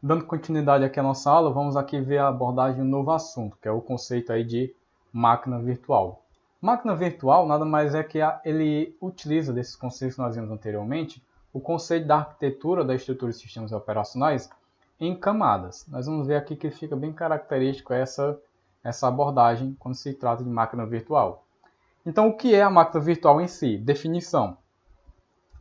Dando continuidade aqui à nossa aula, vamos aqui ver a abordagem de um novo assunto, que é o conceito aí de máquina virtual. Máquina virtual nada mais é que ele utiliza desses conceitos que nós vimos anteriormente, o conceito da arquitetura da estrutura de sistemas operacionais em camadas. Nós vamos ver aqui que fica bem característico essa abordagem quando se trata de máquina virtual. Então, o que é a máquina virtual em si? Definição.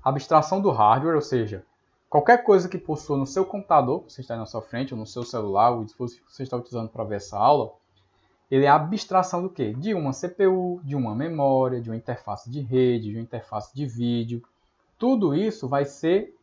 Abstração do hardware, ou seja, qualquer coisa que possua no seu computador, que você está aí na sua frente, ou no seu celular, o dispositivo que você está utilizando para ver essa aula, ele é a abstração do quê? De uma CPU, de uma memória, de uma interface de rede, de uma interface de vídeo. Tudo isso vai ser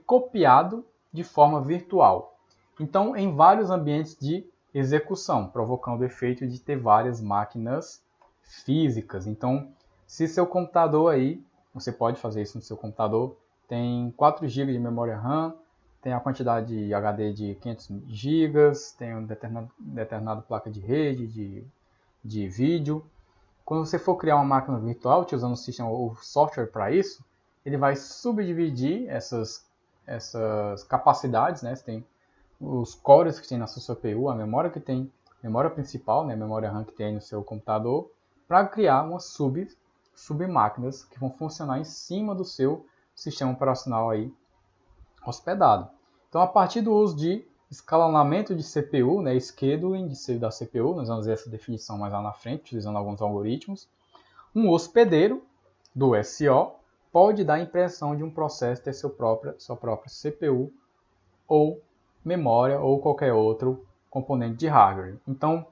copiado de forma virtual. Então, em vários ambientes de execução, provocando o efeito de ter várias máquinas físicas. Então, se seu computador aí, você pode fazer isso no seu computador, tem 4 GB de memória RAM, tem a quantidade de HD de 500 GB, tem uma determinada placa de rede, de vídeo. Quando você for criar uma máquina virtual, utilizando o sistema ou software para isso, ele vai subdividir essas capacidades, né? Você tem os cores que tem na sua CPU, a memória que tem, memória principal, né? A memória RAM que tem no seu computador, para criar umas submáquinas que vão funcionar em cima do seu sistema operacional aí hospedado. Então, a partir do uso de escalonamento de CPU, né, scheduling da CPU, nós vamos ver essa definição mais lá na frente, utilizando alguns algoritmos, um hospedeiro do SO pode dar a impressão de um processo ter sua própria CPU ou memória ou qualquer outro componente de hardware. Então,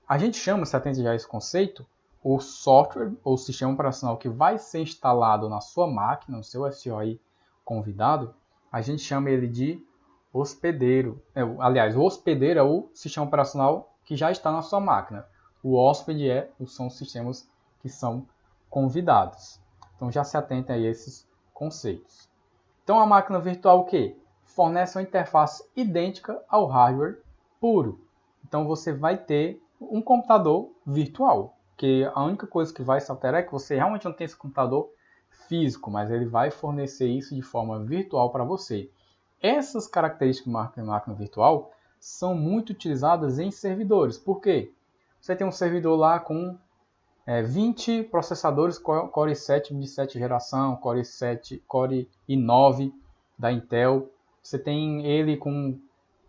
a gente chama, se atende já a esse conceito, o software ou sistema operacional que vai ser instalado na sua máquina, no seu SOI convidado, a gente chama ele de hospedeiro. Aliás, o hospedeiro é o sistema operacional que já está na sua máquina. O hóspede são os sistemas que são convidados. Então já se atentem a esses conceitos. Então a máquina virtual o quê? Fornece uma interface idêntica ao hardware puro. Então você vai ter um computador virtual, que a única coisa que vai se alterar é que você realmente não tem esse computador físico, mas ele vai fornecer isso de forma virtual para você. Essas características de máquina virtual são muito utilizadas em servidores. Por quê? Você tem um servidor lá com 20 processadores Core i7 de 7 geração, Core i9 da Intel. Você tem ele com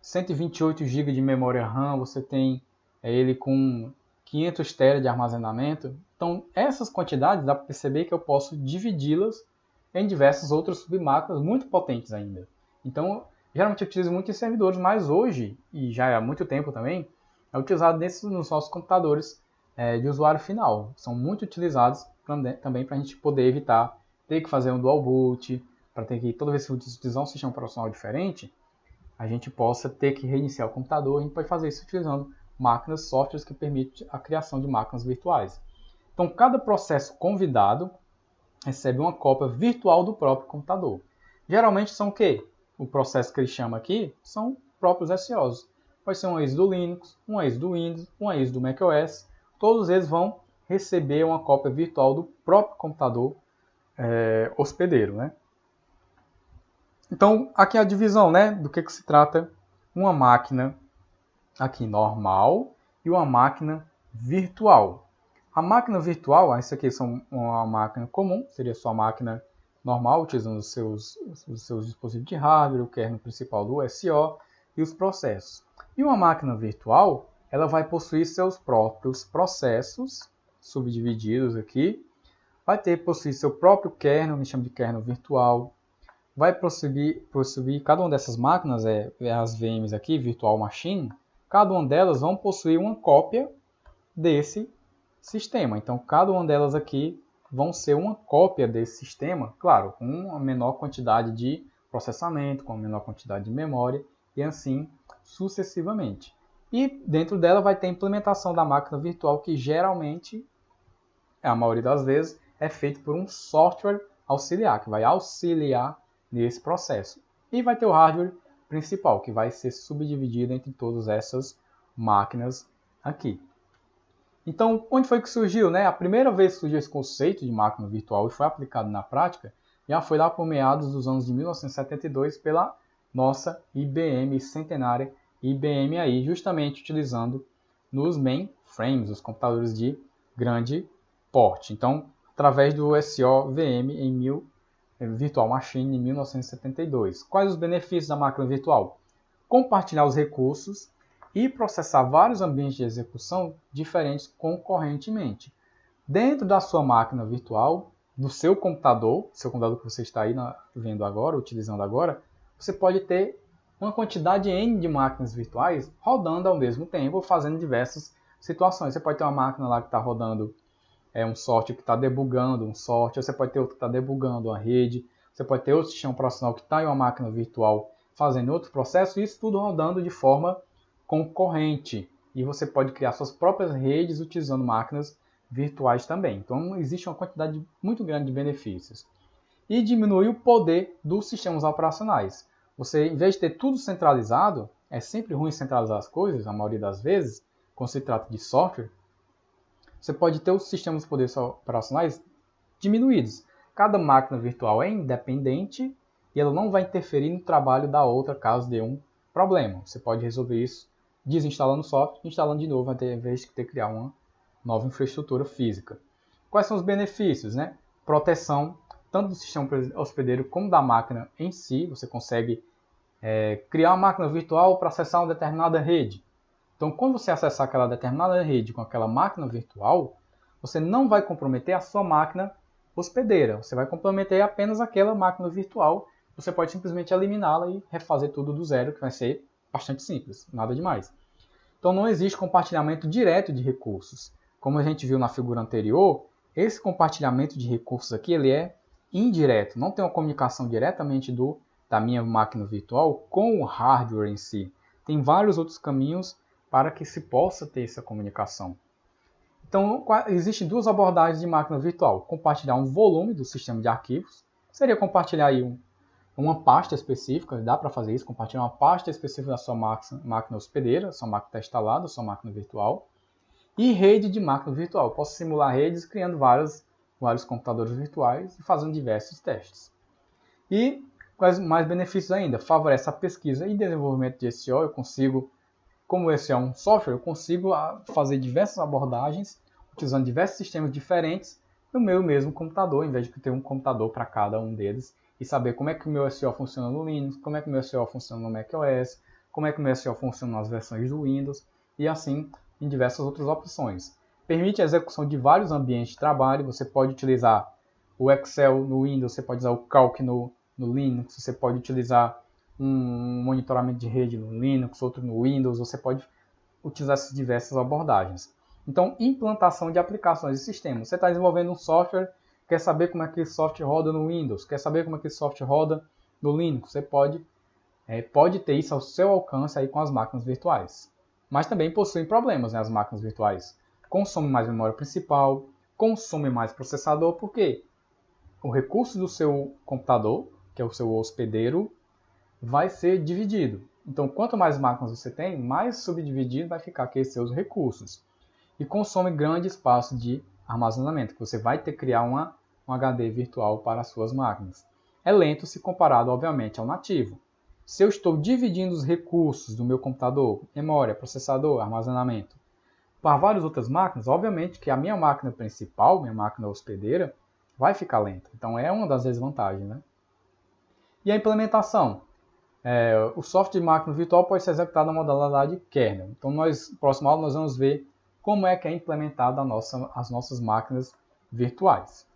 128 GB de memória RAM, você tem ele com 500 TB de armazenamento. Então, essas quantidades dá para perceber que eu posso dividi-las em diversas outras submáquinas muito potentes ainda. Então, geralmente eu utilizo muito em servidores, mas hoje, e já há muito tempo também, é utilizado nos nossos computadores de usuário final. São muito utilizados também para a gente poder evitar ter que fazer um dual boot, para ter que, toda vez que utilizar um sistema operacional diferente, a gente possa ter que reiniciar o computador. A gente pode fazer isso utilizando máquinas, softwares que permitem a criação de máquinas virtuais. Então, cada processo convidado recebe uma cópia virtual do próprio computador. Geralmente são o quê? O processo que ele chama aqui são próprios SOs. Pode ser uma ISO do Linux, uma ISO do Windows, uma ISO do macOS. Todos eles vão receber uma cópia virtual do próprio computador hospedeiro, né? Então, aqui a divisão, né, do que se trata uma máquina aqui normal e uma máquina virtual. A máquina virtual, isso aqui são uma máquina comum, seria sua máquina normal, utilizando os seus dispositivos de hardware, o kernel principal do SO e os processos. E uma máquina virtual, ela vai possuir seus próprios processos, subdivididos aqui, vai possuir seu próprio kernel, que chama de kernel virtual, vai possuir cada uma dessas máquinas, as VMs aqui, Virtual Machine, cada uma delas vão possuir uma cópia desse sistema. Então, cada uma delas aqui vão ser uma cópia desse sistema, claro, com uma menor quantidade de processamento, com uma menor quantidade de memória e assim sucessivamente. E dentro dela vai ter a implementação da máquina virtual, que geralmente, a maioria das vezes, é feito por um software auxiliar, que vai auxiliar nesse processo. E vai ter o hardware principal, que vai ser subdividido entre todas essas máquinas aqui. Então, onde foi que surgiu, né? A primeira vez que surgiu esse conceito de máquina virtual e foi aplicado na prática, já foi lá por meados dos anos de 1972 pela nossa IBM centenária, IBM aí, justamente utilizando nos mainframes, os computadores de grande porte. Então, através do SOVM Virtual Machine em 1972. Quais os benefícios da máquina virtual? Compartilhar os recursos e processar vários ambientes de execução diferentes concorrentemente. Dentro da sua máquina virtual, do seu computador que você está aí vendo agora, utilizando agora, você pode ter uma quantidade N de máquinas virtuais rodando ao mesmo tempo, fazendo diversas situações. Você pode ter uma máquina lá que está rodando um software que está debugando um software, você pode ter outro que está debugando uma rede, você pode ter outro sistema operacional que está em uma máquina virtual fazendo outro processo, e isso tudo rodando de forma concorrente. E você pode criar suas próprias redes utilizando máquinas virtuais também. Então, existe uma quantidade muito grande de benefícios. E diminui o poder dos sistemas operacionais. Você, em vez de ter tudo centralizado, é sempre ruim centralizar as coisas, a maioria das vezes, quando se trata de software, você pode ter os sistemas de poder operacionais diminuídos. Cada máquina virtual é independente e ela não vai interferir no trabalho da outra caso dê um problema. Você pode resolver isso desinstalando o software, instalando de novo, ao invés de ter que criar uma nova infraestrutura física. Quais são os benefícios? Proteção tanto do sistema hospedeiro como da máquina em si. Você consegue criar uma máquina virtual para acessar uma determinada rede. Então, quando você acessar aquela determinada rede com aquela máquina virtual, você não vai comprometer a sua máquina hospedeira. Você vai comprometer apenas aquela máquina virtual. Você pode simplesmente eliminá-la e refazer tudo do zero, que vai ser bastante simples, nada demais. Então, não existe compartilhamento direto de recursos. Como a gente viu na figura anterior, esse compartilhamento de recursos aqui ele é indireto. Não tem uma comunicação diretamente da minha máquina virtual com o hardware em si. Tem vários outros caminhos para que se possa ter essa comunicação. Então, existem duas abordagens de máquina virtual. Compartilhar um volume do sistema de arquivos. Seria compartilhar aí uma pasta específica, dá para fazer isso, compartilhar uma pasta específica da sua máquina hospedeira, sua máquina está instalada, sua máquina virtual. E rede de máquina virtual. Posso simular redes criando vários computadores virtuais e fazendo diversos testes. E mais benefícios ainda, favorece a pesquisa e desenvolvimento de SEO. Eu consigo, como esse é um software, eu consigo fazer diversas abordagens, utilizando diversos sistemas diferentes no meu mesmo computador, em vez de ter um computador para cada um deles, e saber como é que o meu SEO funciona no Linux, como é que o meu SEO funciona no macOS, como é que o meu SEO funciona nas versões do Windows, e assim em diversas outras opções. Permite a execução de vários ambientes de trabalho, você pode utilizar o Excel no Windows, você pode usar o Calc no Linux, você pode utilizar um monitoramento de rede no Linux, outro no Windows, você pode utilizar essas diversas abordagens. Então, implantação de aplicações e sistemas. Você está desenvolvendo um software, quer saber como é que esse software roda no Windows, quer saber como é que esse software roda no Linux, você pode ter isso ao seu alcance aí com as máquinas virtuais. Mas também possuem problemas, as máquinas virtuais. Consomem mais memória principal, consomem mais processador, porque o recurso do seu computador, que é o seu hospedeiro, vai ser dividido. Então, quanto mais máquinas você tem, mais subdividido vai ficar aqueles seus recursos. E consome grande espaço de armazenamento, que você vai ter que criar um HD virtual para as suas máquinas. É lento se comparado, obviamente, ao nativo. Se eu estou dividindo os recursos do meu computador, memória, processador, armazenamento, para várias outras máquinas, obviamente que a minha máquina principal, minha máquina hospedeira, vai ficar lenta. Então, é uma das desvantagens. E a implementação? O software de máquina virtual pode ser executado na modalidade kernel. Então, no próximo aula, nós vamos ver como é que é implementada as nossas máquinas virtuais.